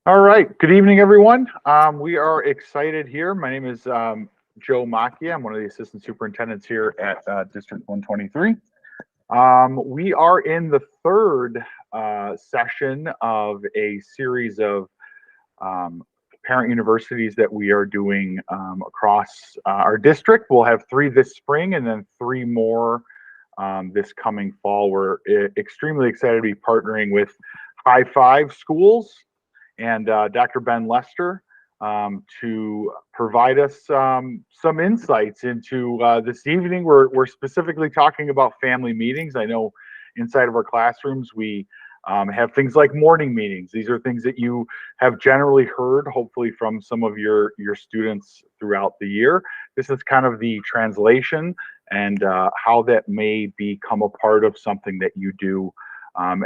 All right. Good evening, everyone. We are excited here. My name is Joe Macchia. I'm one of the assistant superintendents here at District 123. We are in the third session of a series of um, parent universities that we are doing across our district. We'll have three this spring and then three more this coming fall. We're extremely excited to be partnering with Highfive Schools and Dr. Ben Lester to provide us some insights into this evening. We're specifically talking about family meetings. I know inside of our classrooms we have things like morning meetings. These are things that you have generally heard, hopefully, from some of your students throughout the year. This is kind of the translation and how that may become a part of something that you do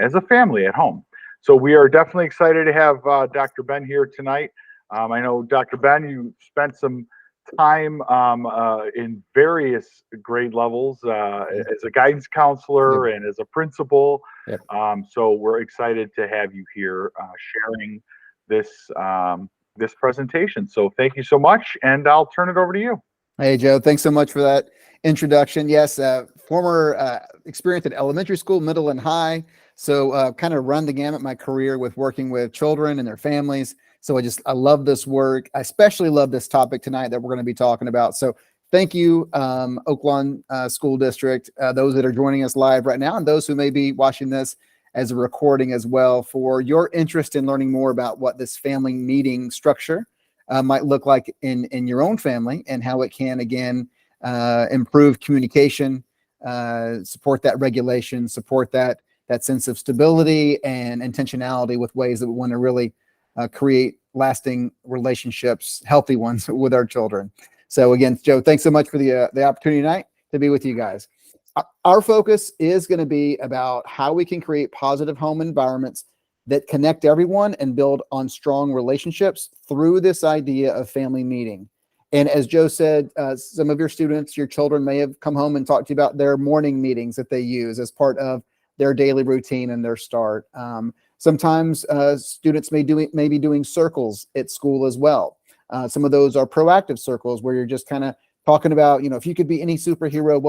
as a family at home. So we are definitely excited to have Dr. Ben here tonight. I know, Dr. Ben, you spent some time in various grade levels as a guidance counselor Yep. and as a principal. Yep. So we're excited to have you here sharing this this presentation. So thank you so much, and I'll turn it over to you. Hey, Joe, thanks so much for that introduction. Yes, former experience at elementary school, middle, and high. So kind of run the gamut my career with working with children and their families. So I love this work. I especially love this topic tonight that we're going to be talking about. So thank you, Oak Lawn School District, those that are joining us live right now, and those who may be watching this as a recording as well, for your interest in learning more about what this family meeting structure might look like in your own family, and how it can, again, improve communication, support that regulation, support that sense of stability and intentionality with ways that we want to really create lasting relationships, healthy ones with our children. So again, Joe, thanks so much for the opportunity tonight to be with you guys. Our focus is going to be about how we can create positive home environments that connect everyone and build on strong relationships through this idea of family meeting. And as Joe said, some of your students, your children may have come home and talked to you about their morning meetings that they use as part of their daily routine and their start. Sometimes students may be doing circles at school as well. Some of those are proactive circles where you're just kind of talking about, if you could be any superhero,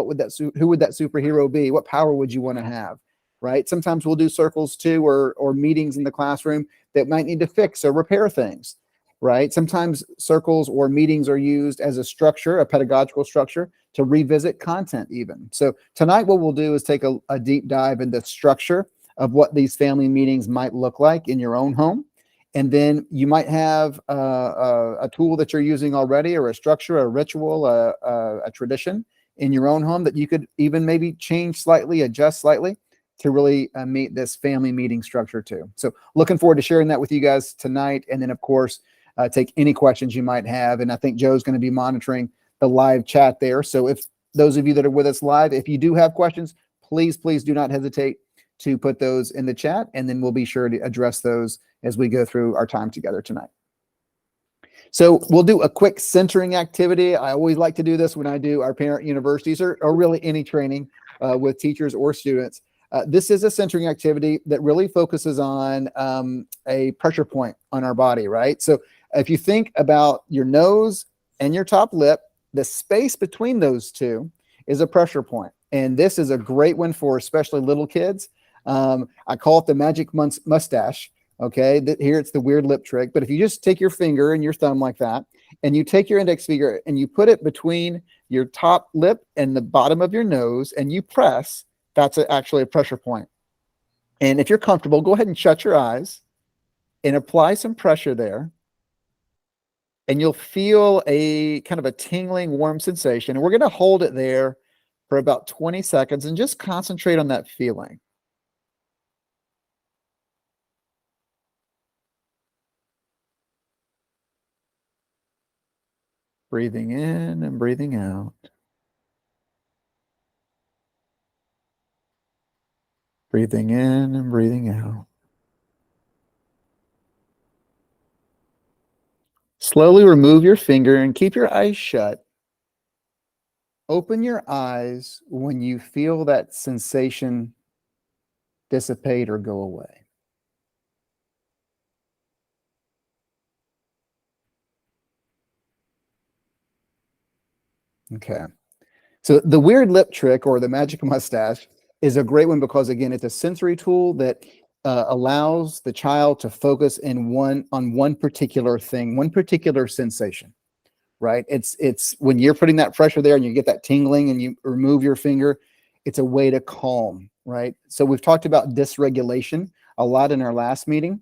who would that superhero be? What power would you want to have? Right? Sometimes we'll do circles too, or meetings in the classroom that might need to fix or repair things. Right? Sometimes circles or meetings are used as a structure, a pedagogical structure, to revisit content even. So tonight what we'll do is take a deep dive into the structure of what these family meetings might look like in your own home. And then you might have a tool that you're using already, or a structure, a ritual, a tradition in your own home that you could even maybe change slightly, adjust slightly to really meet this family meeting structure too. So looking forward to sharing that with you guys tonight. And then, of course, take any questions you might have. And I think Joe's going to be monitoring the live chat there. So if those of you that are with us live, if you do have questions, please do not hesitate to put those in the chat, and then we'll be sure to address those as we go through our time together tonight. So we'll do a quick centering activity. I always like to do this when I do our parent universities, or really any training with teachers or students. This is a centering activity that really focuses on a pressure point on our body, right? So if you think about your nose and your top lip, the space between those two is a pressure point. And this is a great one for especially little kids. I call it the magic mustache. Okay, here it's the weird lip trick. But if you just take your finger and your thumb like that, and you take your index finger and you put it between your top lip and the bottom of your nose, and you press, that's actually a pressure point. And if you're comfortable, go ahead and shut your eyes and apply some pressure there. And you'll feel a kind of a tingling, warm sensation. And we're going to hold it there for about 20 seconds and just concentrate on that feeling. Breathing in and breathing out. Breathing in and breathing out. Slowly remove your finger and keep your eyes shut. Open your eyes when you feel that sensation dissipate or go away. Okay. So the weird lip trick or the magic mustache is a great one because again, it's a sensory tool that allows the child to focus on one particular thing, one particular sensation, right? It's when you're putting that pressure there and you get that tingling and you remove your finger, it's a way to calm, right? So we've talked about dysregulation a lot in our last meeting.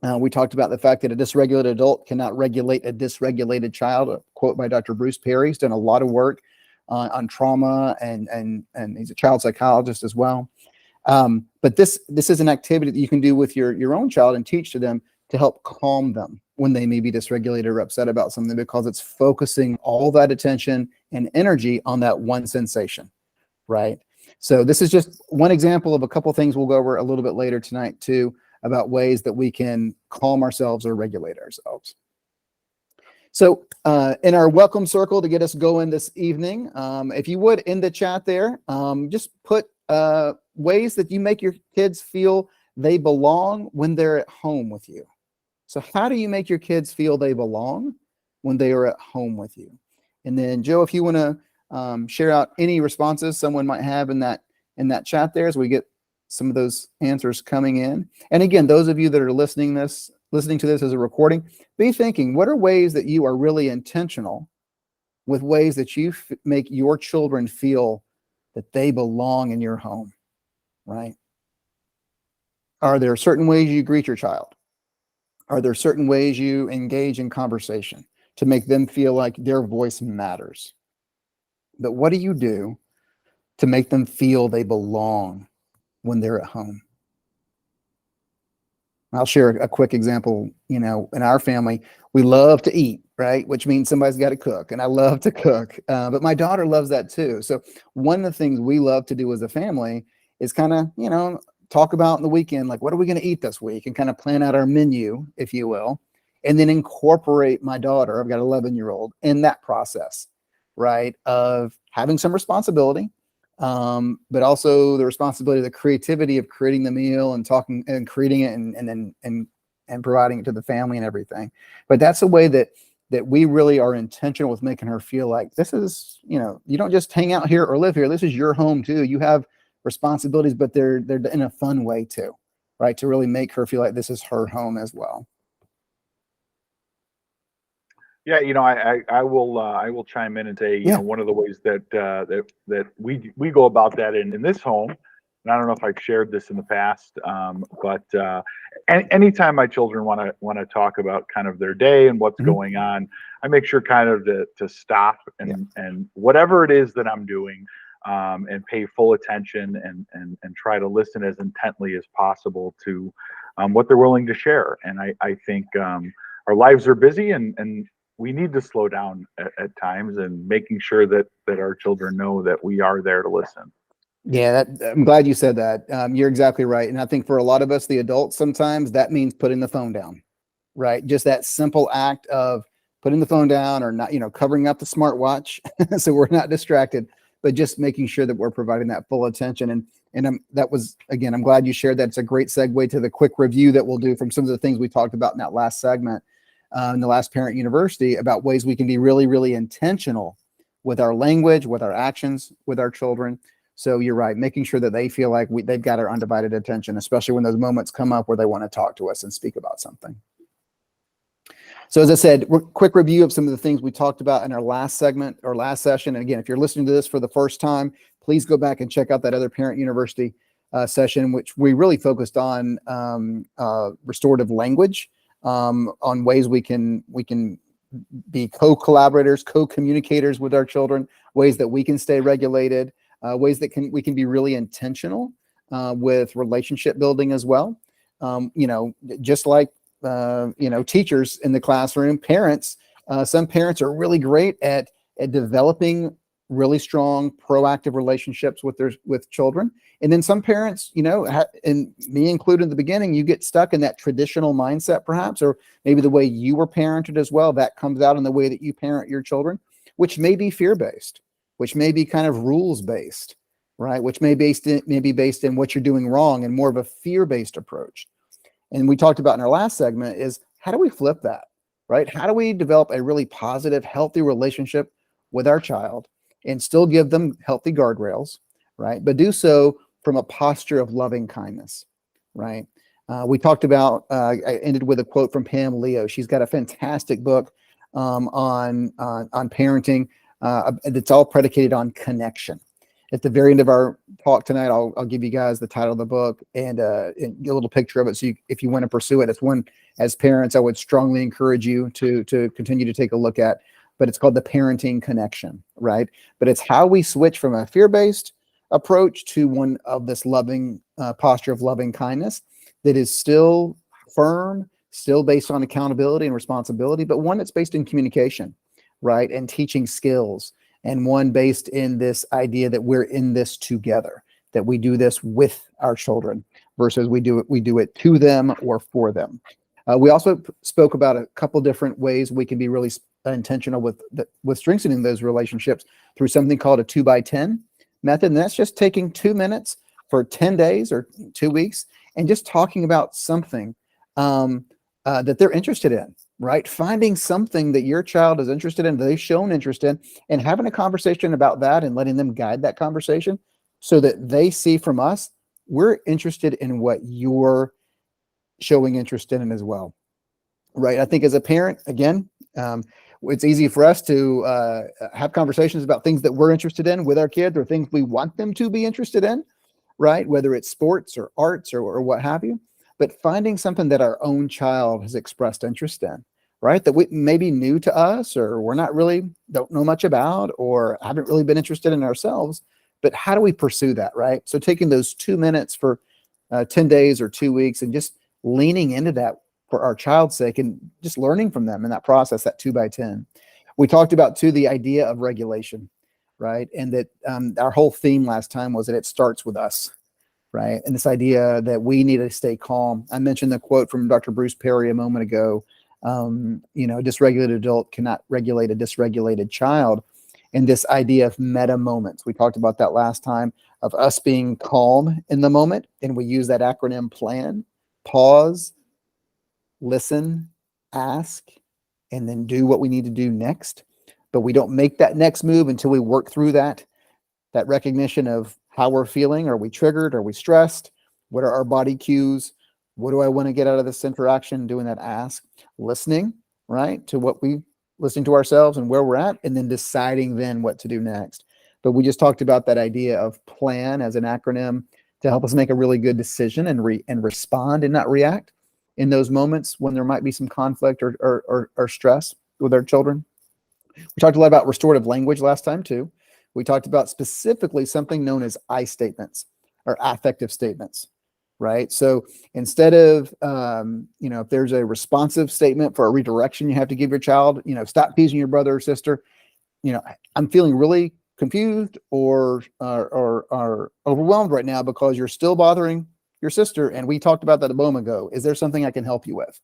We talked about the fact that a dysregulated adult cannot regulate a dysregulated child, a quote by Dr. Bruce Perry. He's done a lot of work on trauma and he's a child psychologist as well. But this is an activity that you can do with your own child and teach to them to help calm them when they may be dysregulated or upset about something, because it's focusing all that attention and energy on that one sensation, right? So this is just one example of a couple things we'll go over a little bit later tonight too, about ways that we can calm ourselves or regulate ourselves. So in our welcome circle to get us going this evening, if you would, in the chat there, just put ways that you make your kids feel they belong when they're at home with you. So how do you make your kids feel they belong when they are at home with you? And then Joe, if you want to share out any responses someone might have in that chat there as we get some of those answers coming in. And again, those of you that are listening to this as a recording, be thinking, what are ways that you are really intentional with ways that you make your children feel that they belong in your home, right? Are there certain ways you greet your child? Are there certain ways you engage in conversation to make them feel like their voice matters? But what do you do to make them feel they belong when they're at home? I'll share a quick example. In our family, we love to eat, right? Which means somebody's got to cook, and I love to cook. But my daughter loves that too. So one of the things we love to do as a family is kind of, talk about in the weekend, like, what are we going to eat this week, and kind of plan out our menu, if you will, and then incorporate my daughter, I've got an 11-year-old, in that process, right? Of having some responsibility, but also the responsibility, the creativity of creating the meal and talking and creating it and providing it to the family and everything. But that's a way that we really are intentional with making her feel like this is, you don't just hang out here or live here. This is your home too. You have responsibilities, but they're in a fun way too, right? To really make her feel like this is her home as well. Yeah, I will chime in and say, one of the ways that we go about that in this home, and I don't know if I've shared this in the past, but anytime my children want to talk about kind of their day and what's going on, I make sure kind of to stop and whatever it is that I'm doing, and pay full attention and try to listen as intently as possible to what they're willing to share. And I think our lives are busy and we need to slow down at times, and making sure that our children know that we are there to listen. Yeah, I'm glad you said that. You're exactly right. And I think for a lot of us, the adults, sometimes that means putting the phone down, right? Just that simple act of putting the phone down, or not, covering up the smartwatch so we're not distracted, but just making sure that we're providing that full attention. And that was, again, I'm glad you shared that. It's a great segue to the quick review that we'll do from some of the things we talked about in that last segment, in the last Parent University, about ways we can be really, really intentional with our language, with our actions, with our children. So you're right, making sure that they feel like they've got our undivided attention, especially when those moments come up where they want to talk to us and speak about something. So as I said, quick review of some of the things we talked about in our last segment or last session. And again, if you're listening to this for the first time, please go back and check out that other Parent University session, which we really focused on restorative language, on ways we can be co-collaborators, co-communicators with our children, ways that we can stay regulated, ways that we can be really intentional with relationship building as well. Just like teachers in the classroom, parents, some parents are really great at developing really strong proactive relationships with children. And then some parents, and me included in the beginning, you get stuck in that traditional mindset perhaps, or maybe the way you were parented as well, that comes out in the way that you parent your children, which may be fear-based, which may be kind of rules-based, right? Which may be based in what you're doing wrong and more of a fear-based approach. And we talked about in our last segment is, how do we flip that, right? How do we develop a really positive, healthy relationship with our child and still give them healthy guardrails, right? But do so from a posture of loving kindness, right? We talked about, I ended with a quote from Pam Leo. She's got a fantastic book on parenting that's all predicated on connection. At the very end of our talk tonight, I'll give you guys the title of the book and a little picture of it. So if you want to pursue it, it's one, as parents, I would strongly encourage you to continue to take a look at. But it's called The Parenting Connection, right? But it's how we switch from a fear-based approach to one of this loving posture of loving kindness that is still firm, still based on accountability and responsibility, but one that's based in communication, right? And teaching skills, and one based in this idea that we're in this together, that we do this with our children versus we do it to them or for them. We also spoke about a couple different ways we can be really intentional with strengthening those relationships through something called a 2x10 method. And that's just taking 2 minutes for 10 days or 2 weeks and just talking about something that they're interested in, right? Finding something that your child is interested in, that they've shown interest in, and having a conversation about that and letting them guide that conversation so that they see from us, we're interested in what you're showing interest in as well, right? I think as a parent, again, it's easy for us to have conversations about things that we're interested in with our kids or things we want them to be interested in, right? Whether it's sports or arts or what have you, but finding something that our own child has expressed interest in, right? That we may be new to us or we're not really, don't know much about or haven't really been interested in ourselves, but how do we pursue that, right? So taking those 2 minutes for 10 days or 2 weeks and just leaning into that for our child's sake and just learning from them in that process, that 2x10. We talked about too, the idea of regulation, right? And that our whole theme last time was that it starts with us, right? And this idea that we need to stay calm. I mentioned the quote from Dr. Bruce Perry a moment ago, a dysregulated adult cannot regulate a dysregulated child. And this idea of meta moments, we talked about that last time, of us being calm in the moment. And we use that acronym PLAN, pause, listen, ask, and then do what we need to do next. But we don't make that next move until we work through that recognition of how we're feeling. Are we triggered? Are we stressed? What are our body cues? What do I want to get out of this interaction? Doing that ask, listening, right, to what we listening to ourselves and where we're at, and then deciding then what to do next. But we just talked about that idea of PLAN as an acronym to help us make a really good decision and respond and not react in those moments when there might be some conflict or stress with our children. We talked a lot about restorative language last time too. We talked about specifically something known as I statements or affective statements, right? So instead of, if there's a responsive statement for a redirection you have to give your child, stop teasing your brother or sister, I'm feeling really confused or overwhelmed right now because you're still bothering your sister. And we talked about that a moment ago. Is there something I can help you with?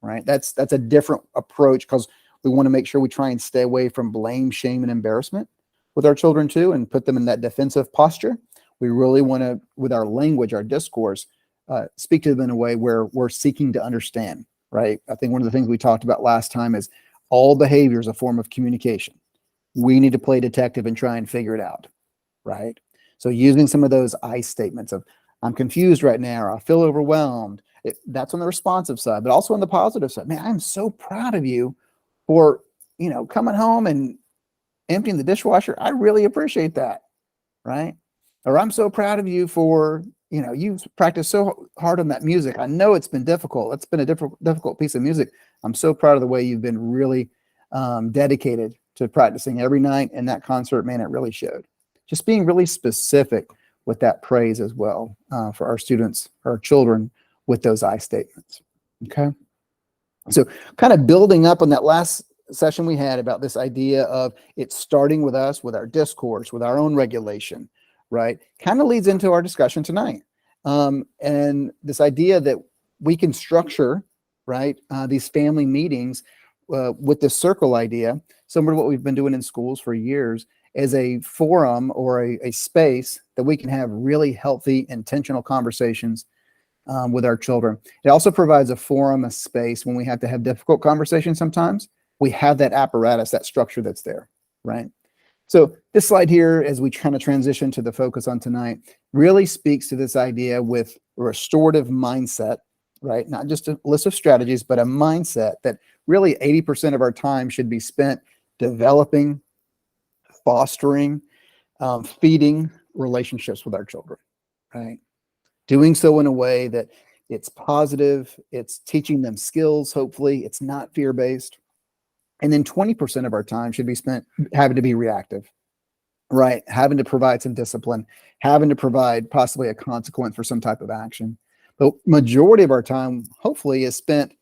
Right? That's a different approach because we want to make sure we try and stay away from blame, shame, and embarrassment with our children too, and put them in that defensive posture. We really want to, with our language, our discourse, speak to them in a way where we're seeking to understand, right? I think one of the things we talked about last time is all behavior is a form of communication. We need to play detective and try and figure it out, right? So using some of those I statements of, I'm confused right now, or I feel overwhelmed. That's on the responsive side, but also on the positive side. Man, I'm so proud of you for, coming home and emptying the dishwasher. I really appreciate that, right? Or I'm so proud of you for, you've practiced so hard on that music. I know it's been difficult. It's been a difficult piece of music. I'm so proud of the way you've been really dedicated to practicing every night. And that concert, man, it really showed. Just being really specific with that praise as well for our students, our children, with those I statements. Okay. So kind of building up on that last session we had about this idea of it starting with us, with our discourse, with our own regulation, right? Kind of leads into our discussion tonight. And this idea that we can structure, right, these family meetings with this circle idea, similar to what we've been doing in schools for years, as a forum or a space that we can have really healthy, intentional conversations with our children. It also provides a forum, a space when we have to have difficult conversations sometimes. We have that apparatus, that structure that's there, right? So this slide here, as we kind of transition to the focus on tonight, really speaks to this idea with a restorative mindset, right? Not just a list of strategies, but a mindset that really 80% of our time should be spent developing, fostering, feeding relationships with our children, right? Doing so in a way that it's positive, it's teaching them skills, hopefully, it's not fear-based. And then 20% of our time should be spent having to be reactive, right? Having to provide some discipline, having to provide possibly a consequence for some type of action. But majority of our time, hopefully, is spent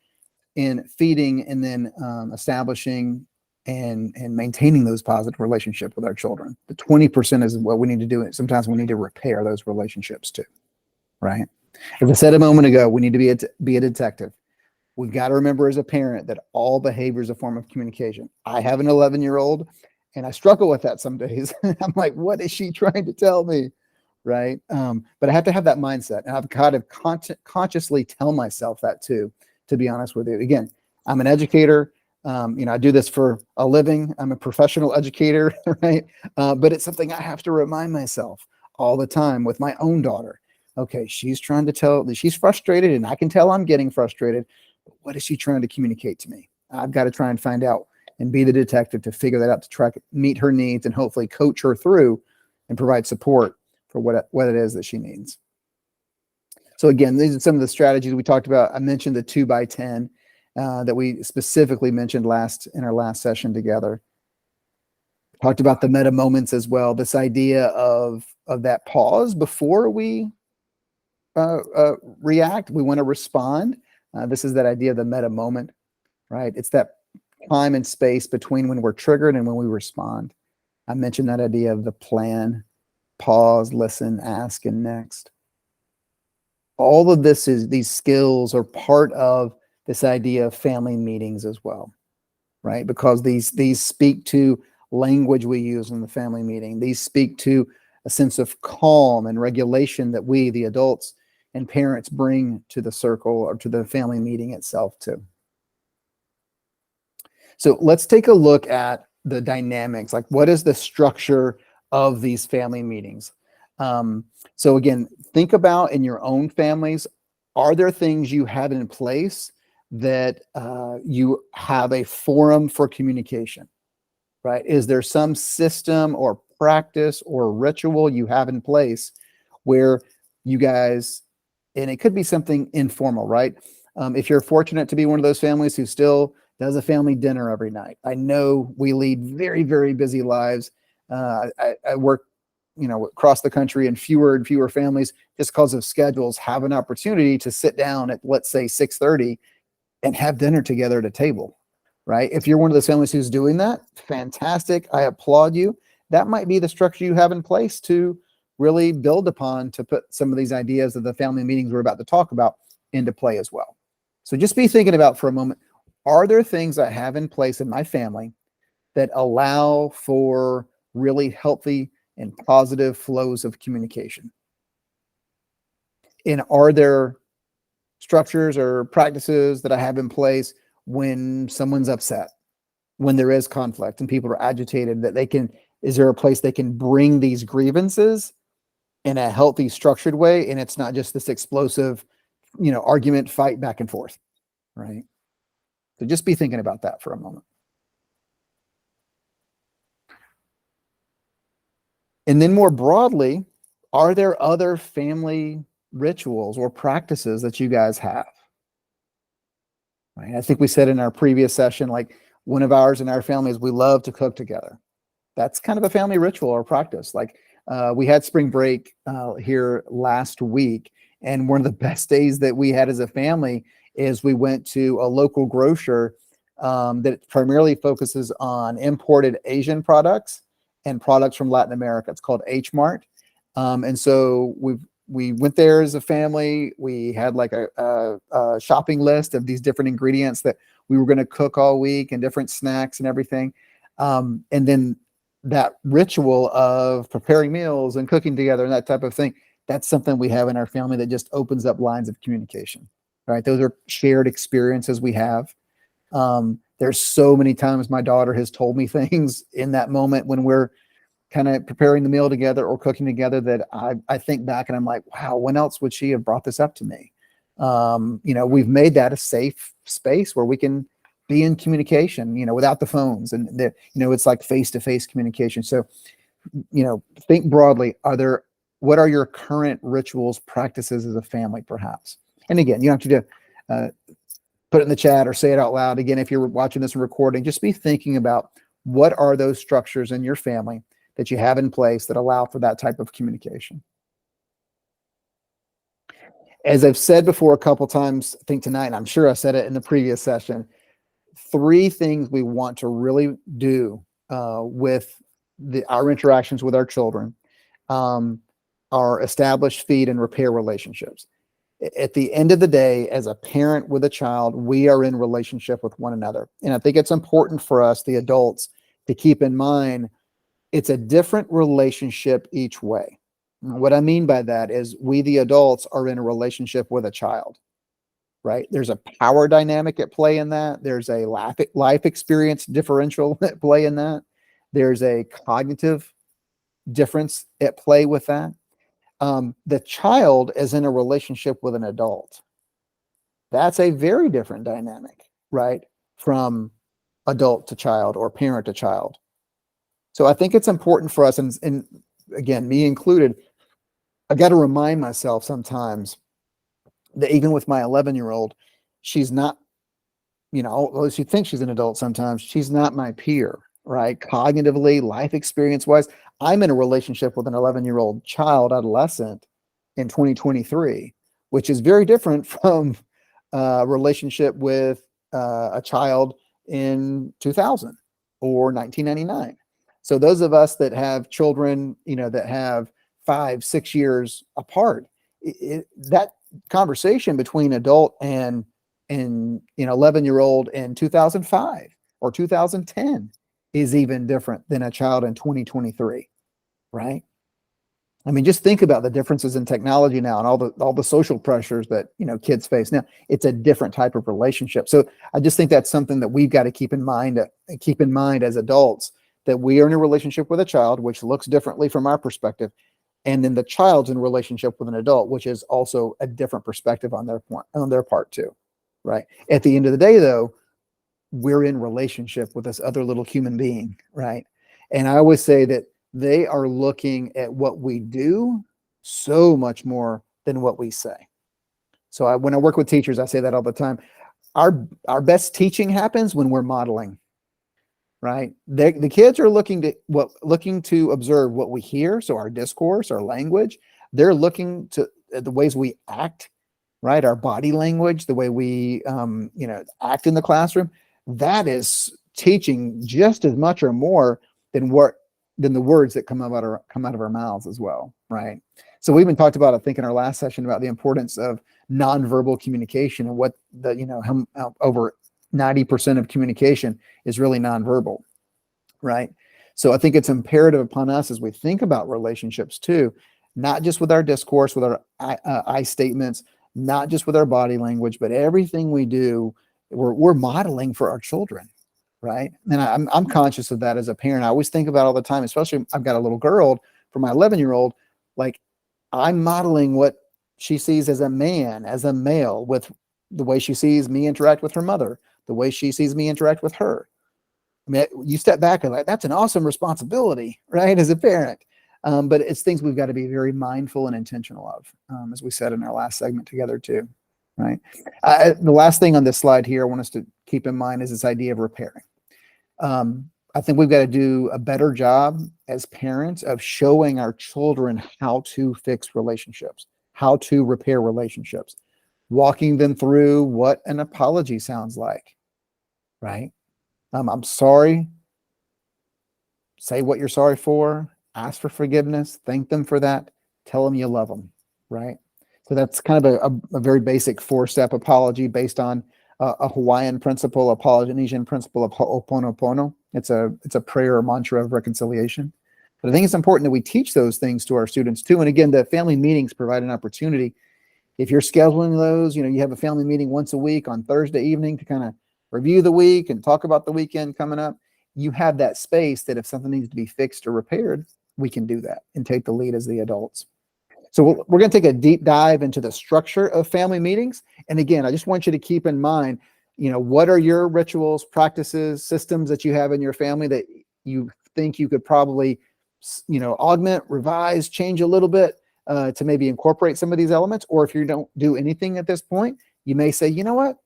in feeding and then establishing and maintaining those positive relationships with our children. The 20% is what we need to do. Sometimes we need to repair those relationships too, right? As I said a moment ago, we need to be a detective. We've got to remember as a parent that all behavior is a form of communication. I have an 11-year-old and I struggle with that some days. I'm like, what is she trying to tell me? Right. But I have to have that mindset. And I've got to consciously tell myself that too, to be honest with you. Again, I'm an educator. I do this for a living. I'm a professional educator, right? But it's something I have to remind myself all the time with my own daughter. Okay, she's trying to tell that she's frustrated and I can tell I'm getting frustrated. But what is she trying to communicate to me? I've got to try and find out and be the detective to figure that out, to try to meet her needs and hopefully coach her through and provide support for what it is that she needs. So again, these are some of the strategies we talked about. I mentioned the 2x10 that we specifically mentioned in our last session together. Talked about the meta moments as well. This idea of that pause before we react. We want to respond. This is that idea of the meta moment, right? It's that time and space between when we're triggered and when we respond. I mentioned that idea of the plan, pause, listen, ask, and next. All of these skills are part of this idea of family meetings as well, right? Because these speak to language we use in the family meeting. These speak to a sense of calm and regulation that we, the adults and parents, bring to the circle or to the family meeting itself too. So let's take a look at the dynamics, like what is the structure of these family meetings? So again, think about in your own families, are there things you have in place that you have a forum for communication, right? Is there some system or practice or ritual you have in place where you guys, and it could be something informal, right? If you're fortunate to be one of those families who still does a family dinner every night. I know we lead very, very busy lives. I work, across the country, and fewer families, just because of schedules, have an opportunity to sit down at, let's say, 6:30 and have dinner together at a table, right? If you're one of those families who's doing that, fantastic. I applaud you. That might be the structure you have in place to really build upon, to put some of these ideas of the family meetings we're about to talk about into play as well. So just be thinking about for a moment, are there things I have in place in my family that allow for really healthy and positive flows of communication? And are there structures or practices that I have in place when someone's upset, when there is conflict and people are agitated, that is there a place they can bring these grievances in a healthy, structured way? And it's not just this explosive, argument, fight back and forth, right? So just be thinking about that for a moment. And then more broadly, are there other family rituals or practices that you guys have? Right? I think we said in our previous session, like one of ours in our family is we love to cook together. That's kind of a family ritual or practice. Like we had spring break here last week, and one of the best days that we had as a family is we went to a local grocer that primarily focuses on imported Asian products and products from Latin America. It's called H Mart. And so we went there as a family. We had like a shopping list of these different ingredients that we were going to cook all week and different snacks and everything. And then that ritual of preparing meals and cooking together and that type of thing, that's something we have in our family that just opens up lines of communication, right? Those are shared experiences we have. There's so many times my daughter has told me things in that moment when we're kind of preparing the meal together or cooking together that I think back and I'm like, wow, when else would she have brought this up to me? We've made that a safe space where we can be in communication, without the phones, and it's like face-to-face communication. So, think broadly. What are your current rituals, practices as a family, perhaps? And again, you don't have to put it in the chat or say it out loud. Again, if you're watching this recording, just be thinking about what are those structures in your family that you have in place that allow for that type of communication. As I've said before a couple times, I think tonight, and I'm sure I said it in the previous session, 3 things we want to really do with our interactions with our children are establish, feed, and repair relationships. At the end of the day, as a parent with a child, we are in relationship with one another. And I think it's important for us, the adults, to keep in mind it's a different relationship each way. What I mean by that is we, the adults, are in a relationship with a child, right? There's a power dynamic at play in that. There's a life experience differential at play in that. There's a cognitive difference at play with that. The child is in a relationship with an adult. That's a very different dynamic, right? From adult to child or parent to child. So I think it's important for us, and again, me included, I got to remind myself sometimes that even with my 11-year-old, she's not, although she thinks she's an adult sometimes, she's not my peer, right? Cognitively, life experience wise, I'm in a relationship with an 11-year-old child, adolescent in 2023, which is very different from a relationship with a child in 2000 or 1999. So those of us that have children, that have 5-6 years apart, that conversation between adult and 11-year-old in 2005 or 2010 is even different than a child in 2023, right? I mean, just think about the differences in technology now and all the social pressures that kids face now. It's a different type of relationship. So I just think that's something that we've got to keep in mind as adults, that we are in a relationship with a child, which looks differently from our perspective, and then the child's in a relationship with an adult, which is also a different perspective on their part too, right? At the end of the day, though, we're in relationship with this other little human being, right? And I always say that they are looking at what we do so much more than what we say. So when I work with teachers, I say that all the time. Our best teaching happens when we're modeling, right? The kids are looking to observe what we hear. So our discourse, our language, they're looking to the ways we act, right? Our body language, the way we, act in the classroom. That is teaching just as much or more than the words that come out of our mouths as well, right? So we even talked about, I think, in our last session about the importance of nonverbal communication and what how over 90% of communication is really nonverbal, right? So I think it's imperative upon us as we think about relationships too, not just with our discourse, with our I statements, not just with our body language, but everything we do, we're modeling for our children, right? And I'm conscious of that as a parent. I always think about all the time, especially I've got a little girl for my 11-year-old, like I'm modeling what she sees as a man, as a male, with the way she sees me interact with her mother, the way she sees me interact with her. I mean, you step back and like, that's an awesome responsibility, right? As a parent. But it's things we've got to be very mindful and intentional of, as we said in our last segment together too, right? The last thing on this slide here I want us to keep in mind is this idea of repairing. I think we've got to do a better job as parents of showing our children how to fix relationships, how to repair relationships, walking them through what an apology sounds like, right? I'm sorry. Say what you're sorry for. Ask for forgiveness. Thank them for that. Tell them you love them, right? So that's kind of a very basic 4-step apology based on a Hawaiian principle, a Polynesian principle of ho'oponopono. It's a prayer or mantra of reconciliation. But I think it's important that we teach those things to our students too. And again, the family meetings provide an opportunity. If you're scheduling those, you have a family meeting once a week on Thursday evening to kind of review the week and talk about the weekend coming up, you have that space that if something needs to be fixed or repaired, we can do that and take the lead as the adults. So we're going to take a deep dive into the structure of family meetings. And again, I just want you to keep in mind, what are your rituals, practices, systems that you have in your family that you think you could probably, augment, revise, change a little bit to maybe incorporate some of these elements. Or if you don't do anything at this point, you may say, you know what,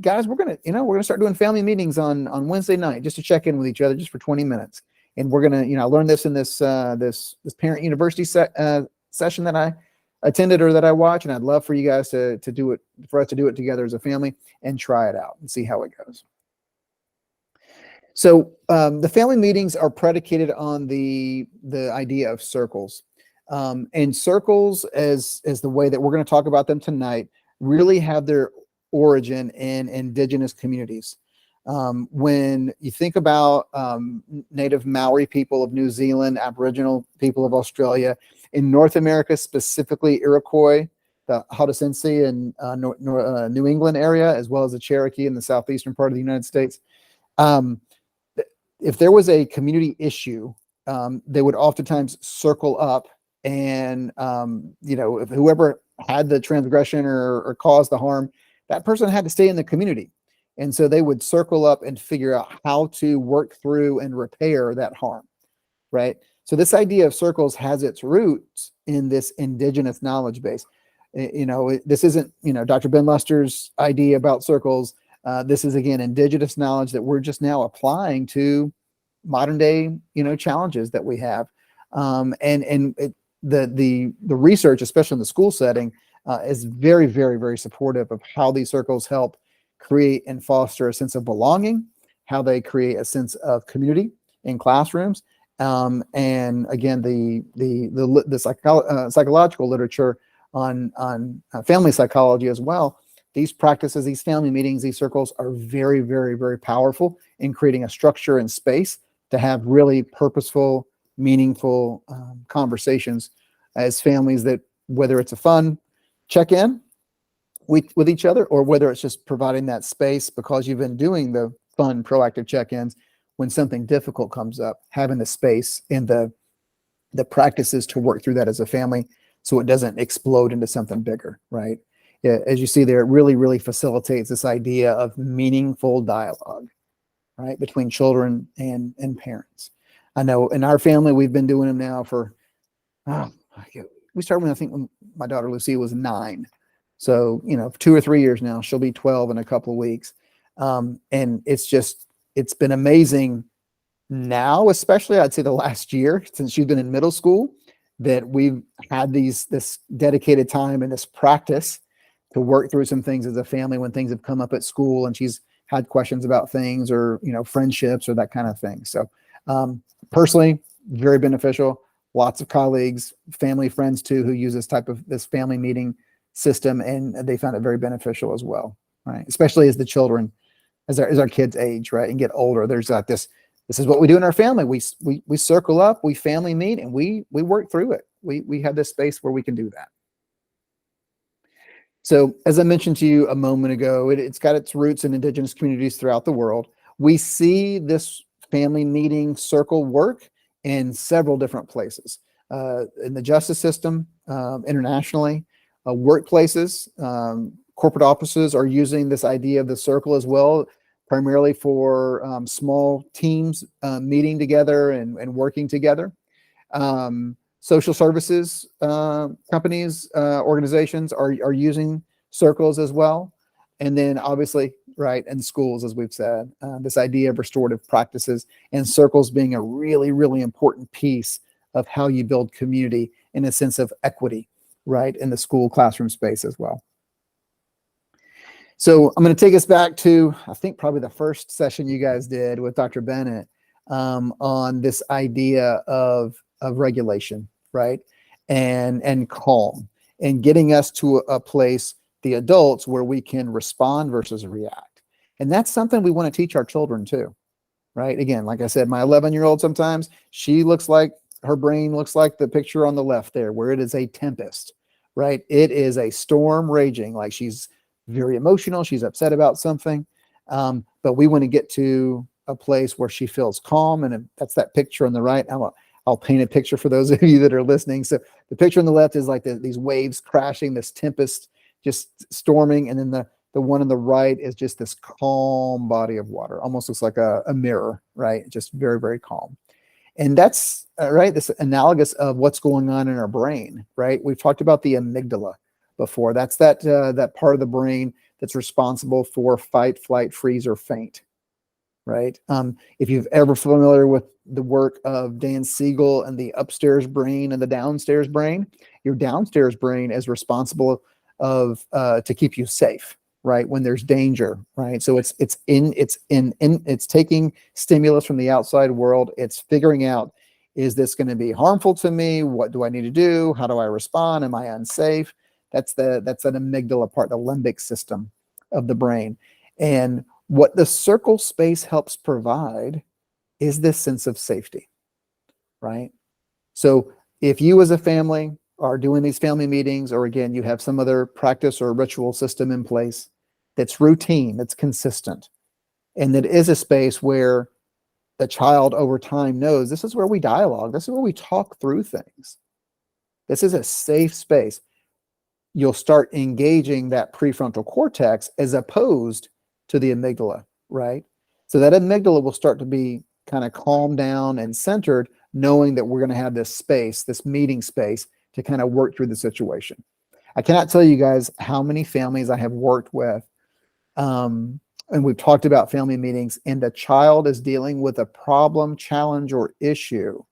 guys, we're gonna start doing family meetings on Wednesday night just to check in with each other just for 20 minutes. And we're gonna, I learned this in this parent university session that I attended or that I watch, and I'd love for you guys to do it, for us to do it together as a family and try it out and see how it goes. So the family meetings are predicated on the idea of circles, and circles, as the way that we're going to talk about them tonight, really have their origin in indigenous communities. When you think about native Maori people of New Zealand, Aboriginal people of Australia, in North America, specifically Iroquois, the Haudenosaunee and New England area, as well as the Cherokee in the southeastern part of the United States, if there was a community issue, they would oftentimes circle up and, if whoever had the transgression or caused the harm, that person had to stay in the community. And so they would circle up and figure out how to work through and repair that harm, right? So this idea of circles has its roots in this indigenous knowledge base. This isn't, Dr. Ben Luster's idea about circles. This is, again, indigenous knowledge that we're just now applying to modern day, challenges that we have. The research, especially in the school setting, is very, very, very supportive of how these circles help create and foster a sense of belonging, how they create a sense of community in classrooms. And again, the psychological literature on family psychology as well. These practices, these family meetings, these circles are very, very, very powerful in creating a structure and space to have really purposeful, meaningful conversations as families, that whether it's a fun check-in with each other, or whether it's just providing that space because you've been doing the fun, proactive check-ins, when something difficult comes up, having the space and the practices to work through that as a family so it doesn't explode into something bigger, right? Yeah, as you see there, it really, really facilitates this idea of meaningful dialogue, right, between children and parents. I know in our family, we've been doing them now for, we started when my daughter Lucy was 9. So, 2 or 3 years now. She'll be 12 in a couple of weeks. And it's been amazing now, especially I'd say the last year since she's been in middle school, that we've had this dedicated time and this practice to work through some things as a family when things have come up at school and she's had questions about things or, friendships or that kind of thing. So personally, very beneficial. Lots of colleagues, family, friends too, who use this family meeting system, and they found it very beneficial as well, right? Especially as the children, as our kids age, right, and get older. There's this is what we do in our family. We circle up, we family meet, and we work through it. We have this space where we can do that. So as I mentioned to you a moment ago, it's got its roots in indigenous communities throughout the world. We see this family meeting circle work in several different places, in the justice system, internationally, workplaces, corporate offices are using this idea of the circle as well, primarily for small teams meeting together and working together. Social services companies, organizations are using circles as well. And then obviously, right, in schools, as we've said, this idea of restorative practices and circles being a really, really important piece of how you build community in a sense of equity, right, in the school classroom space as well. So I'm going to take us back to, I think, probably the first session you guys did with Dr. Bennett on this idea of regulation, right, and calm, and getting us to a place, the adults, where we can respond versus react. And that's something we want to teach our children too, right? Again, like I said, my 11-year-old, sometimes her brain looks like the picture on the left there, where it is a tempest, right? It is a storm raging, like she's very emotional, she's upset about something. But we want to get to a place where she feels calm. And that's that picture on the right. I'll paint a picture for those of you that are listening. So the picture on the left is like these waves crashing, this tempest just storming. And then the one on the right is just this calm body of water. Almost looks like a mirror, right? Just very, very calm. And that's right. This analogous of what's going on in our brain, right? We've talked about the amygdala before. That's that part of the brain that's responsible for fight, flight, freeze, or faint, right? If you've ever familiar with the work of Dan Siegel and the upstairs brain and the downstairs brain, your downstairs brain is responsible to keep you safe, right? When there's danger, right? So it's taking stimulus from the outside world. It's figuring out, is this going to be harmful to me? What do I need to do? How do I respond? Am I unsafe? That's an amygdala part, the limbic system of the brain. And what the circle space helps provide is this sense of safety, right? So if you as a family are doing these family meetings, or again, you have some other practice or ritual system in place that's routine, that's consistent, and that is a space where the child over time knows this is where we dialogue, this is where we talk through things. This is a safe space. You'll start engaging that prefrontal cortex as opposed to the amygdala, right? So that amygdala will start to be kind of calmed down and centered, knowing that we're going to have this space, this meeting space to kind of work through the situation. I cannot tell you guys how many families I have worked with, and we've talked about family meetings, and the child is dealing with a problem, challenge, or issue,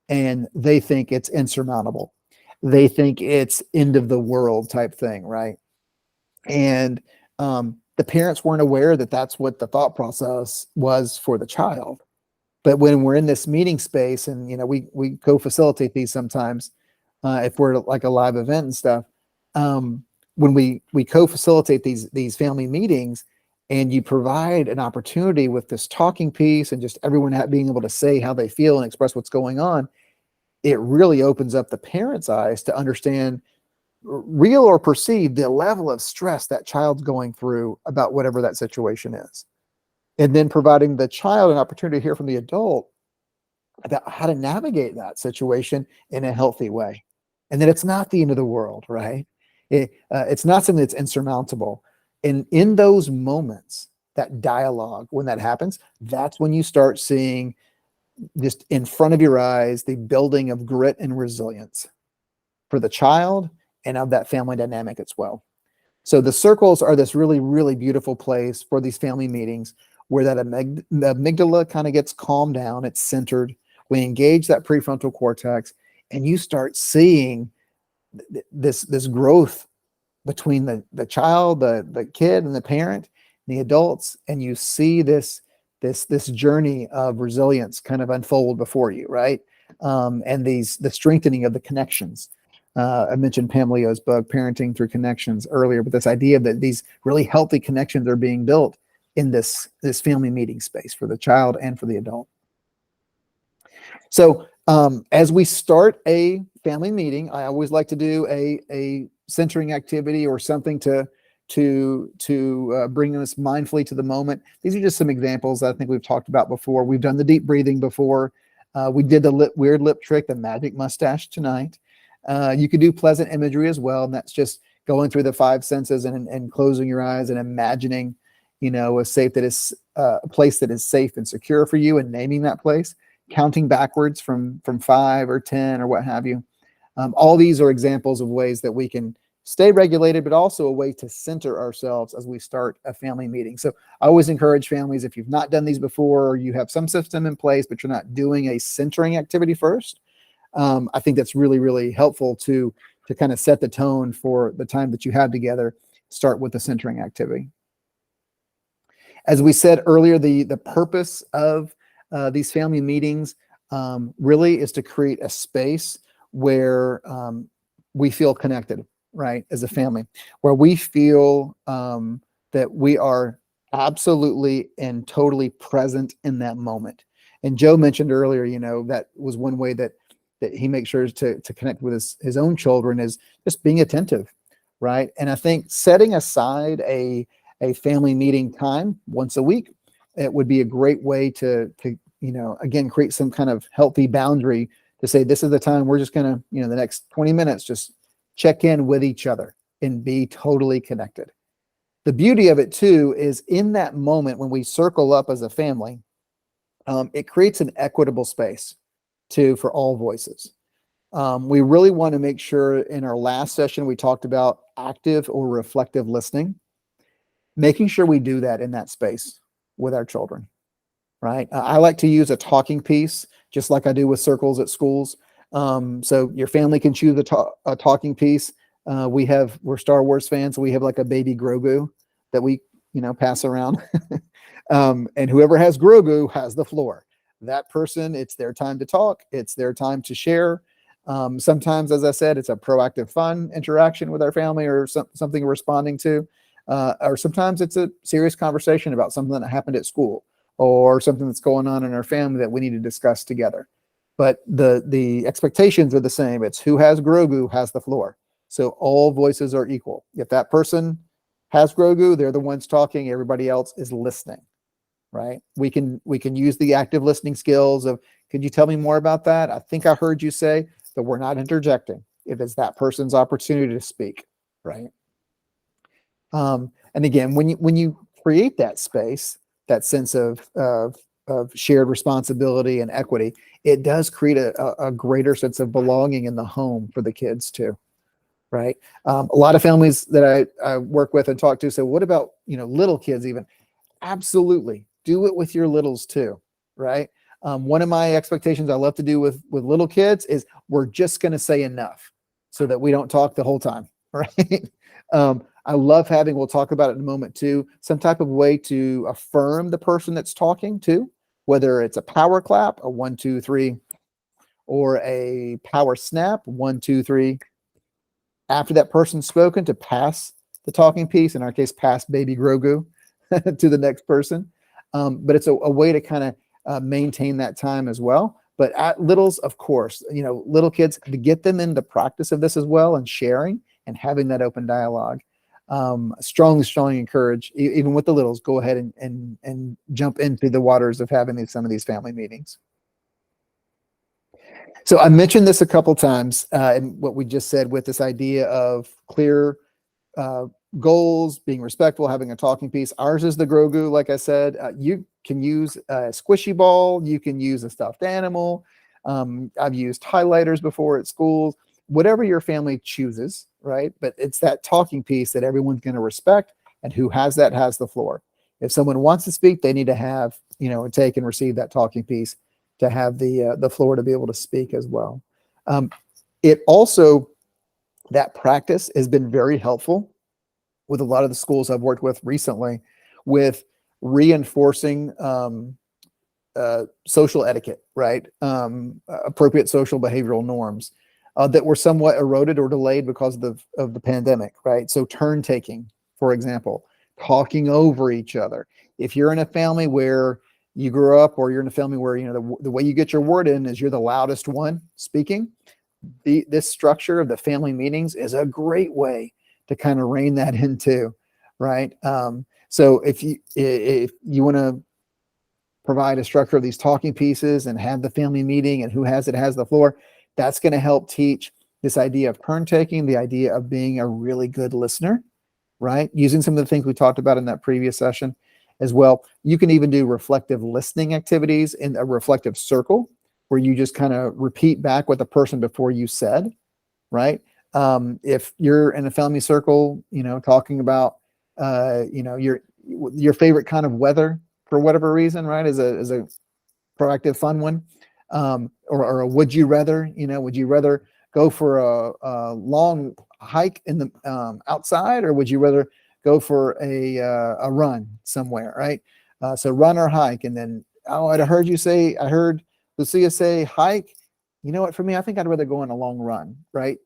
and they think it's insurmountable. They think it's end of the world type thing, right? And the parents weren't aware that that's what the thought process was for the child. But when we're in this meeting space, and we co-facilitate these sometimes, if we're like a live event and stuff, when we co-facilitate these family meetings, and you provide an opportunity with this talking piece and just everyone being able to say how they feel and express what's going on, it really opens up the parents' eyes to understand, real or perceived, the level of stress that child's going through about whatever that situation is. And then providing the child an opportunity to hear from the adult about how to navigate that situation in a healthy way. And that it's not the end of the world, right? It's not something that's insurmountable. And in those moments, that dialogue, when that happens, that's when you start seeing just in front of your eyes the building of grit and resilience for the child and of that family dynamic as well. So the circles are this really, really beautiful place for these family meetings where that amygdala kind of gets calmed down, it's centered. We engage that prefrontal cortex, and you start seeing this growth between the child, the kid, and the parent, the adults, and you see this journey of resilience kind of unfold before you, right? And the strengthening of the connections. I mentioned Pam Leo's book, Parenting Through Connections, earlier, but this idea that these really healthy connections are being built in this family meeting space for the child and for the adult. So as we start a family meeting, I always like to do a centering activity or something to bring us mindfully to the moment. These are just some examples that I think we've talked about before. We've done the deep breathing before. We did the weird lip trick, the magic mustache tonight. You could do pleasant imagery as well, and that's just going through the five senses and closing your eyes and imagining, a place that is safe and secure for you, and naming that place, counting backwards from 5 or 10 or what have you. All these are examples of ways that we can stay regulated, but also a way to center ourselves as we start a family meeting. So I always encourage families, if you've not done these before, or you have some system in place, but you're not doing a centering activity first, I think that's really, really helpful to kind of set the tone for the time that you have together. Start with the centering activity. As we said earlier, the purpose of these family meetings really is to create a space where we feel connected, right, as a family, where we feel that we are absolutely and totally present in that moment. And Joe mentioned earlier, that was one way that he makes sure to connect with his own children, is just being attentive, right? And I think setting aside a a family meeting time once a week, it would be a great way to again, create some kind of healthy boundary to say, this is the time we're just going to, the next 20 minutes, just check in with each other and be totally connected. The beauty of it too is in that moment when we circle up as a family, it creates an equitable space too for all voices. We really want to make sure in our last session, we talked about active or reflective listening, making sure we do that in that space with our children, right? I like to use a talking piece, just like I do with circles at schools. So your family can choose a talking piece. We're Star Wars fans, so we have like a baby Grogu that we, pass around. And whoever has Grogu has the floor. That person, it's their time to talk. It's their time to share. Sometimes, as I said, it's a proactive, fun interaction with our family or something we're responding to. Or sometimes it's a serious conversation about something that happened at school or something that's going on in our family that we need to discuss together. But the expectations are the same. It's who has Grogu has the floor. So all voices are equal. If that person has Grogu, they're the ones talking. Everybody else is listening, right? We can use the active listening skills of, could you tell me more about that? I think I heard you say, but we're not interjecting. If it's that person's opportunity to speak, right? And again, when you create that space, that sense of shared responsibility and equity, it does create a greater sense of belonging in the home for the kids too, right? A lot of families that I work with and talk to say, what about, little kids even? Absolutely. Do it with your littles too, right? One of my expectations I love to do with little kids is we're just going to say enough so that we don't talk the whole time, right? I love having, we'll talk about it in a moment too, some type of way to affirm the person that's talking too, whether it's a power clap, a 1, 2, 3, or a power snap, 1, 2, 3, after that person's spoken, to pass the talking piece, in our case, pass baby Grogu to the next person. But it's a way to kind of maintain that time as well. But at littles, of course, little kids, to get them into practice of this as well and sharing and having that open dialogue. Strongly encourage, even with the littles, go ahead and jump into the waters of having some of these family meetings. So I mentioned this a couple times in what we just said with this idea of clear goals, being respectful, having a talking piece. Ours is the Grogu, like I said. You can use a squishy ball. You can use a stuffed animal. I've used highlighters before at schools. Whatever your family chooses, right? But it's that talking piece that everyone's going to respect, and who has that has the floor. If someone wants to speak, they need to have, take and receive that talking piece to have the floor to be able to speak as well. It also, that practice has been very helpful with a lot of the schools I've worked with recently with reinforcing social etiquette, right? Appropriate social behavioral norms that were somewhat eroded or delayed because of the pandemic, right? So turn taking, for example, talking over each other. If you're in a family where you grew up, or you're in a family where, the way you get your word in is you're the loudest one speaking, this structure of the family meetings is a great way to kind of rein that in too, right? So if you want to provide a structure of these talking pieces and have the family meeting and who has the floor, that's going to help teach this idea of turn taking, the idea of being a really good listener, right? Using some of the things we talked about in that previous session as well. You can even do reflective listening activities in a reflective circle where you just kind of repeat back what the person before you said, right? If you're in a family circle, talking about, your favorite kind of weather for whatever reason, right? Is a proactive, fun one. Or a would you rather, would you rather go for a long hike in the outside, or would you rather go for a run somewhere, right? So run or hike. And then, I heard Lucia say hike. You know what, for me, I think I'd rather go on a long run, right?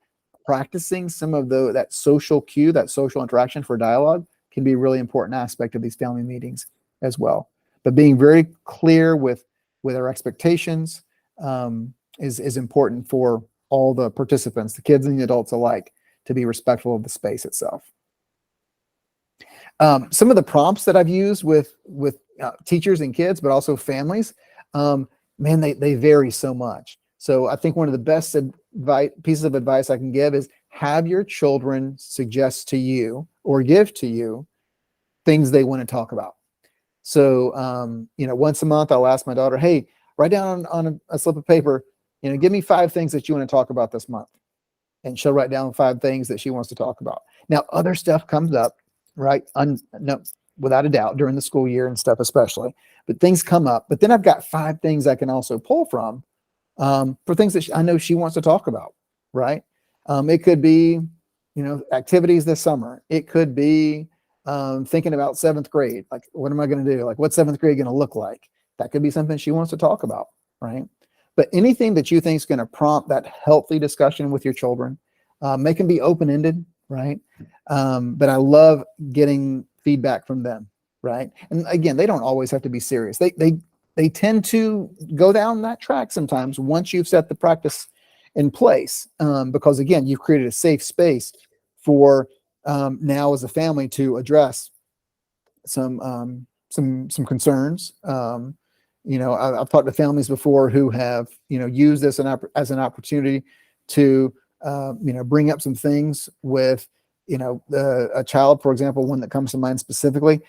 Practicing some of that social cue, that social interaction for dialogue can be a really important aspect of these family meetings as well. But being very clear with our expectations is important for all the participants, the kids and the adults alike, to be respectful of the space itself. Some of the prompts that I've used with teachers and kids, but also families, man, they vary so much. So I think one of the best pieces of advice I can give is have your children suggest to you or give to you things they want to talk about. So, once a month, I'll ask my daughter, hey, write down on a slip of paper, give me 5 things that you want to talk about this month. And she'll write down 5 things that she wants to talk about. Now, other stuff comes up, right? No, without a doubt, during the school year and stuff, especially. But things come up. But then I've got 5 things I can also pull from for things that I know she wants to talk about, right? It could be, activities this summer. It could be thinking about 7th grade. Like, what am I going to do? Like, what's 7th grade going to look like? That could be something she wants to talk about, right? But anything that you think is going to prompt that healthy discussion with your children, they can be open-ended, right? But I love getting feedback from them, right? And again, they don't always have to be serious. They tend to go down that track sometimes once you've set the practice in place, because again, you've created a safe space for now as a family to address some concerns. I've talked to families before who have used this as an opportunity to bring up some things with a child, for example, one that comes to mind specifically,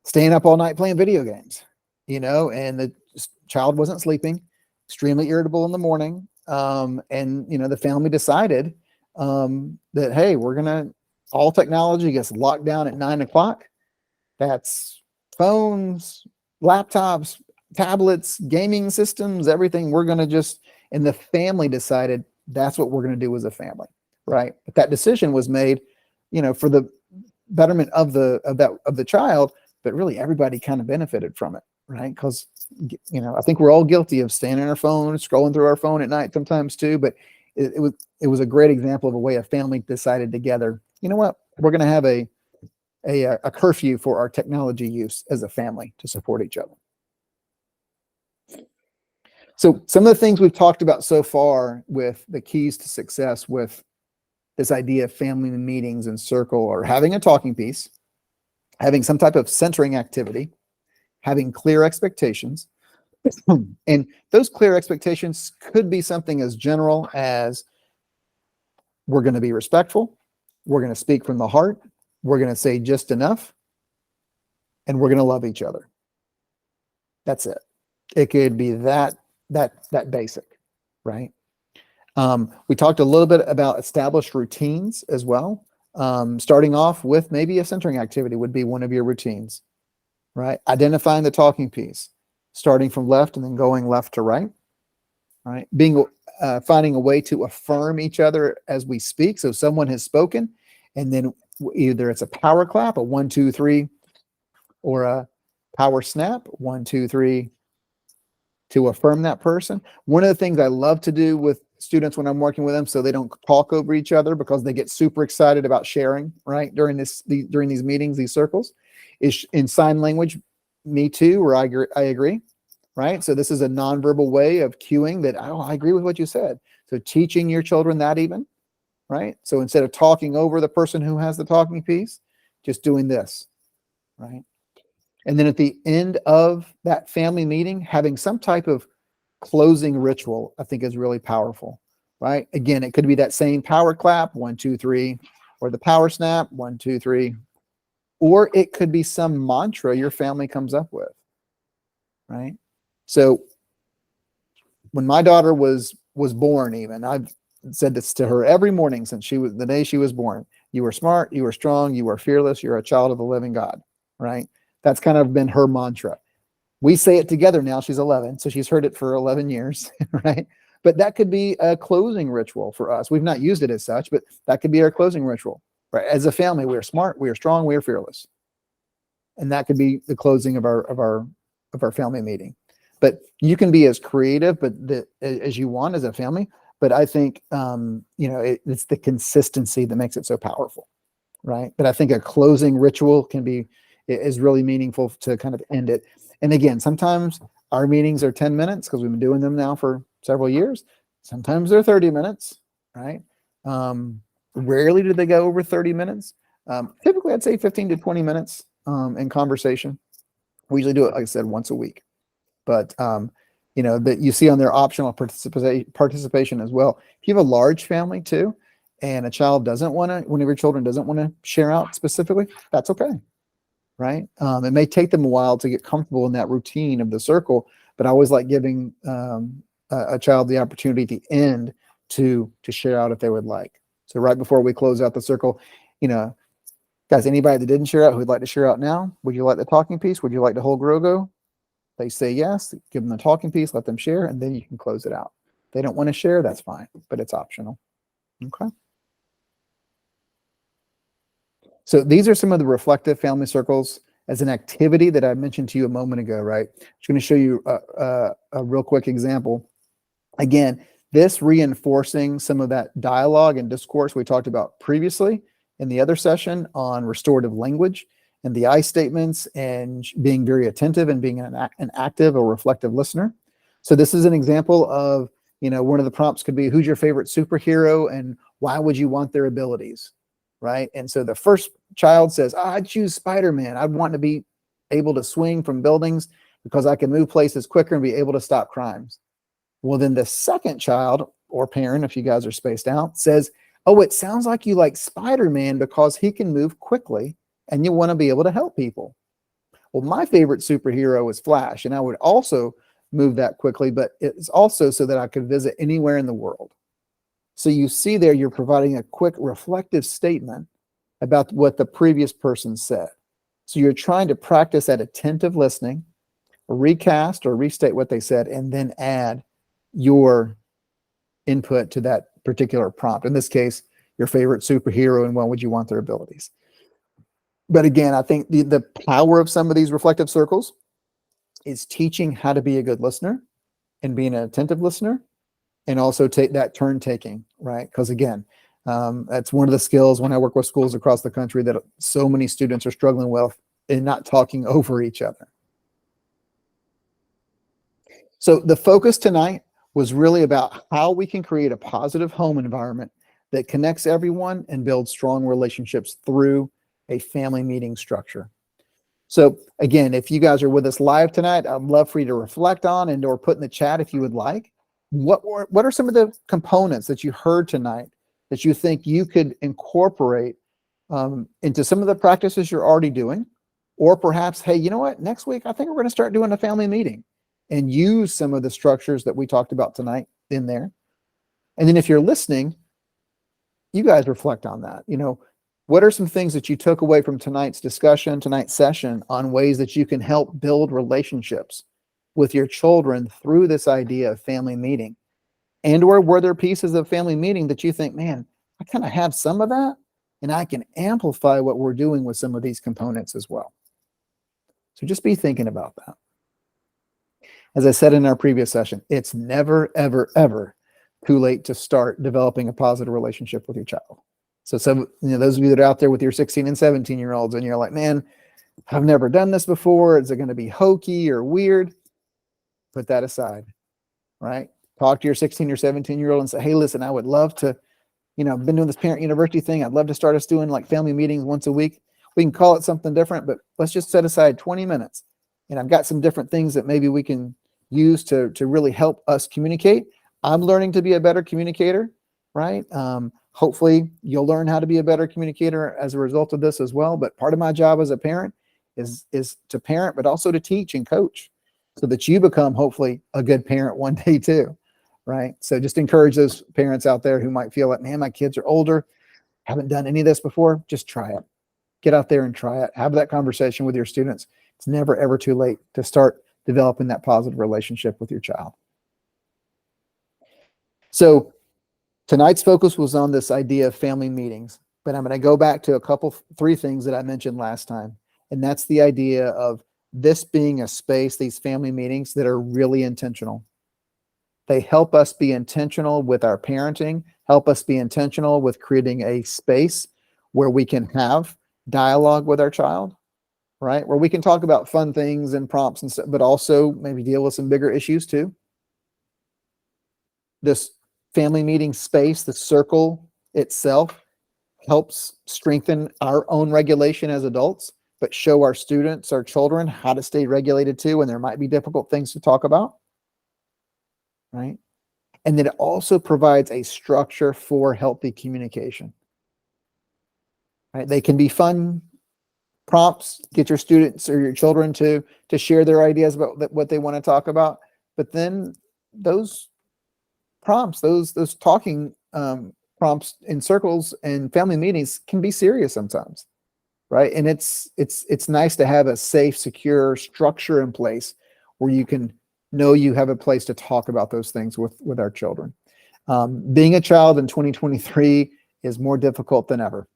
staying up all night playing video games, and the child wasn't sleeping, extremely irritable in the morning, and the family decided that, hey, all technology gets locked down at 9 o'clock. That's phones, laptops, tablets, gaming systems, everything. We're going to and the family decided that's what we're going to do as a family, right? But that decision was made, for the betterment of the child, but really everybody kind of benefited from it, right? Because, I think we're all guilty of staying on our phone, scrolling through our phone at night sometimes too, but it was a great example of a way a family decided together, you know what, we're going to have a curfew for our technology use as a family to support each other. So some of the things we've talked about so far with the keys to success with this idea of family meetings and circle, or having a talking piece, having some type of centering activity, having clear expectations. And those clear expectations could be something as general as we're going to be respectful, we're going to speak from the heart, we're going to say just enough, and we're going to love each other. That's it. It could be that basic, right? We talked a little bit about established routines as well. Starting off with maybe a centering activity would be one of your routines, right? Identifying the talking piece, starting from left and then going left to right, right? Finding a way to affirm each other as we speak. So someone has spoken, and then either it's a power clap, a 1, 2, 3, or a power snap, 1, 2, 3, to affirm that person. One of the things I love to do with students when I'm working with them, so they don't talk over each other because they get super excited about sharing, right? During these meetings, these circles, is in sign language, me too, or I agree, right? So this is a nonverbal way of cueing that, oh, I agree with what you said. So teaching your children that even, right? So instead of talking over the person who has the talking piece, just doing this, right? And then at the end of that family meeting, having some type of closing ritual, I think is really powerful, right? Again, it could be that same power clap, 1, 2, 3, or the power snap, 1, 2, 3, or it could be some mantra your family comes up with, right? So when my daughter was born, even I've said this to her every morning since the day she was born. You are smart, you are strong, you are fearless, you're a child of the living God, right? That's kind of been her mantra. We say it together now. She's 11, so she's heard it for 11 years, right? But that could be a closing ritual for us. We've not used it as such, but that could be our closing ritual, right? As a family, we are smart, we are strong, we are fearless, and that could be the closing of our family meeting. But you can be as creative, as you want as a family. But I think it's the consistency that makes it so powerful, right? But I think a closing ritual is really meaningful to kind of end it. And again, sometimes our meetings are 10 minutes because we've been doing them now for several years. Sometimes they're 30 minutes, right? Rarely do they go over 30 minutes. Typically, I'd say 15 to 20 minutes in conversation. We usually do it, like I said, once a week. But that you see on their optional participation as well. If you have a large family too, and a child doesn't want to, one of your children doesn't want to share out specifically, that's okay, right? It may take them a while to get comfortable in that routine of the circle, but I always like giving a child the opportunity at the end to share out if they would like. So right before we close out the circle, guys, anybody that didn't share out who would like to share out now, would you like the talking piece? Would you like the whole GROGO? They say yes, give them the talking piece, let them share, and then you can close it out. If they don't want to share, that's fine, but it's optional. Okay. So these are some of the reflective family circles as an activity that I mentioned to you a moment ago, right? I'm just going to show you a real quick example. Again, this reinforcing some of that dialogue and discourse we talked about previously in the other session on restorative language and the I statements and being very attentive and being an active or reflective listener. So this is an example of, one of the prompts could be, who's your favorite superhero and why would you want their abilities, right? And so the first child says, I'd choose Spider-Man. I'd want to be able to swing from buildings because I can move places quicker and be able to stop crimes. Well, then the second child or parent, if you guys are spaced out, says, oh, it sounds like you like Spider-Man because he can move quickly and you want to be able to help people. Well, my favorite superhero is Flash, and I would also move that quickly, but it's also so that I could visit anywhere in the world. So you see there, you're providing a quick reflective statement about what the previous person said. So you're trying to practice that attentive listening, recast or restate what they said, and then add your input to that particular prompt. In this case, your favorite superhero and what would you want their abilities. But again, I think the power of some of these reflective circles is teaching how to be a good listener and being an attentive listener, and also take that turn taking, right? Because again, that's one of the skills when I work with schools across the country that so many students are struggling with, in not talking over each other. So the focus tonight was really about how we can create a positive home environment that connects everyone and builds strong relationships through a family meeting structure. So again, if you guys are with us live tonight, I'd love for you to reflect on and or put in the chat if you would like. What are some of the components that you heard tonight that you think you could incorporate into some of the practices you're already doing? Or perhaps, hey, you know what, next week, I think we're going to start doing a family meeting and use some of the structures that we talked about tonight in there. And then if you're listening, you guys reflect on that. What are some things that you took away from tonight's discussion, tonight's session, on ways that you can help build relationships with your children through this idea of family meeting? And or were there pieces of family meeting that you think, man, I kind of have some of that and I can amplify what we're doing with some of these components as well. So just be thinking about that. As I said in our previous session, it's never, ever, ever too late to start developing a positive relationship with your child. So those of you that are out there with your 16 and 17-year-olds and you're like, man, I've never done this before. Is it going to be hokey or weird? Put that aside, right? Talk to your 16 or 17-year-old and say, hey, listen, I would love to, I've been doing this parent university thing. I'd love to start us doing like family meetings once a week. We can call it something different, but let's just set aside 20 minutes. And I've got some different things that maybe we can use to really help us communicate. I'm learning to be a better communicator, right? Hopefully you'll learn how to be a better communicator as a result of this as well. But part of my job as a parent is to parent, but also to teach and coach so that you become hopefully a good parent one day too, right? So just encourage those parents out there who might feel like, man, my kids are older, haven't done any of this before. Just try it. Get out there and try it. Have that conversation with your students. It's never, ever too late to start developing that positive relationship with your child. So tonight's focus was on this idea of family meetings, but I'm going to go back to three things that I mentioned last time. And that's the idea of this being a space, these family meetings that are really intentional. They help us be intentional with our parenting, help us be intentional with creating a space where we can have dialogue with our child, right? Where we can talk about fun things and prompts and stuff, but also maybe deal with some bigger issues too. This family meeting space, the circle itself, helps strengthen our own regulation as adults, but show our students, our children, how to stay regulated too when there might be difficult things to talk about, right? And then it also provides a structure for healthy communication, right? They can be fun prompts, get your students or your children to share their ideas about what they want to talk about. But then those prompts, those talking prompts in circles and family meetings can be serious sometimes, right? And it's nice to have a safe, secure structure in place where you can know you have a place to talk about those things with our children. Being a child in 2023 is more difficult than ever.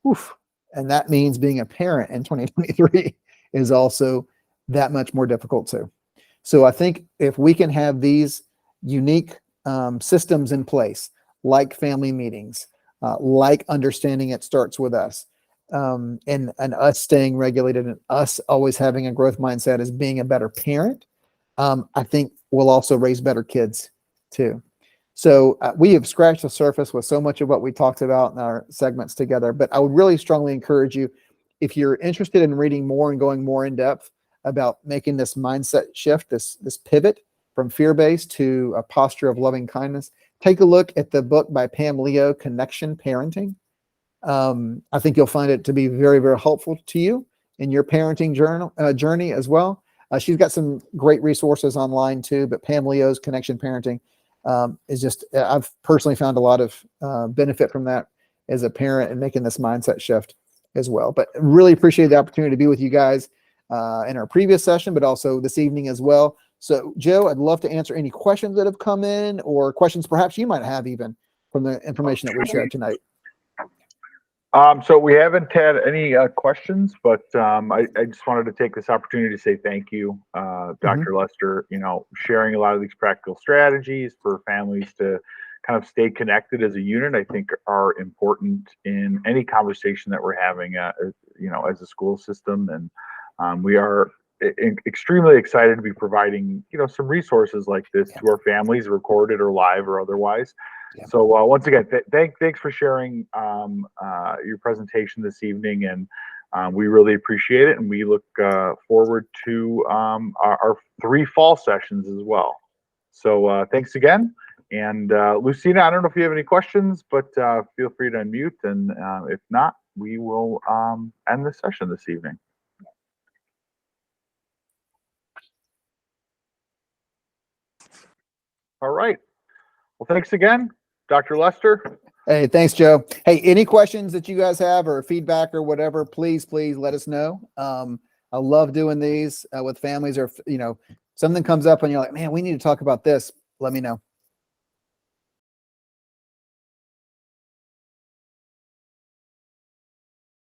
Oof. And that means being a parent in 2023 is also that much more difficult too. So I think if we can have these unique systems in place, like family meetings, like understanding it starts with us, and us staying regulated and us always having a growth mindset as being a better parent, I think we'll also raise better kids too. So we have scratched the surface with so much of what we talked about in our segments together, but I would really strongly encourage you, if you're interested in reading more and going more in depth about making this mindset shift, this pivot from fear-based to a posture of loving kindness, take a look at the book by Pam Leo, Connection Parenting. I think you'll find it to be very, very helpful to you in your parenting journey as well. She's got some great resources online too, but Pam Leo's Connection Parenting is just, I've personally found a lot of benefit from that as a parent and making this mindset shift as well. But really appreciate the opportunity to be with you guys in our previous session, but also this evening as well. So Joe, I'd love to answer any questions that have come in or questions perhaps you might have even from the information that we shared tonight. So we haven't had any questions, but I just wanted to take this opportunity to say thank you, Dr. Lester, sharing a lot of these practical strategies for families to kind of stay connected as a unit, I think are important in any conversation that we're having, as a school system. And we are extremely excited to be providing, some resources like this to our families, recorded or live or otherwise. Yeah. So once again, thanks for sharing your presentation this evening, and we really appreciate it. And we look forward to our 3 fall sessions as well. So thanks again. And Lucina, I don't know if you have any questions, but feel free to unmute. And if not, we will end the session this evening. All right. Well, thanks again, Dr. Lester. Hey, thanks, Joe. Hey, any questions that you guys have or feedback or whatever, please let us know. I love doing these with families, or, something comes up and you're like, man, we need to talk about this. Let me know.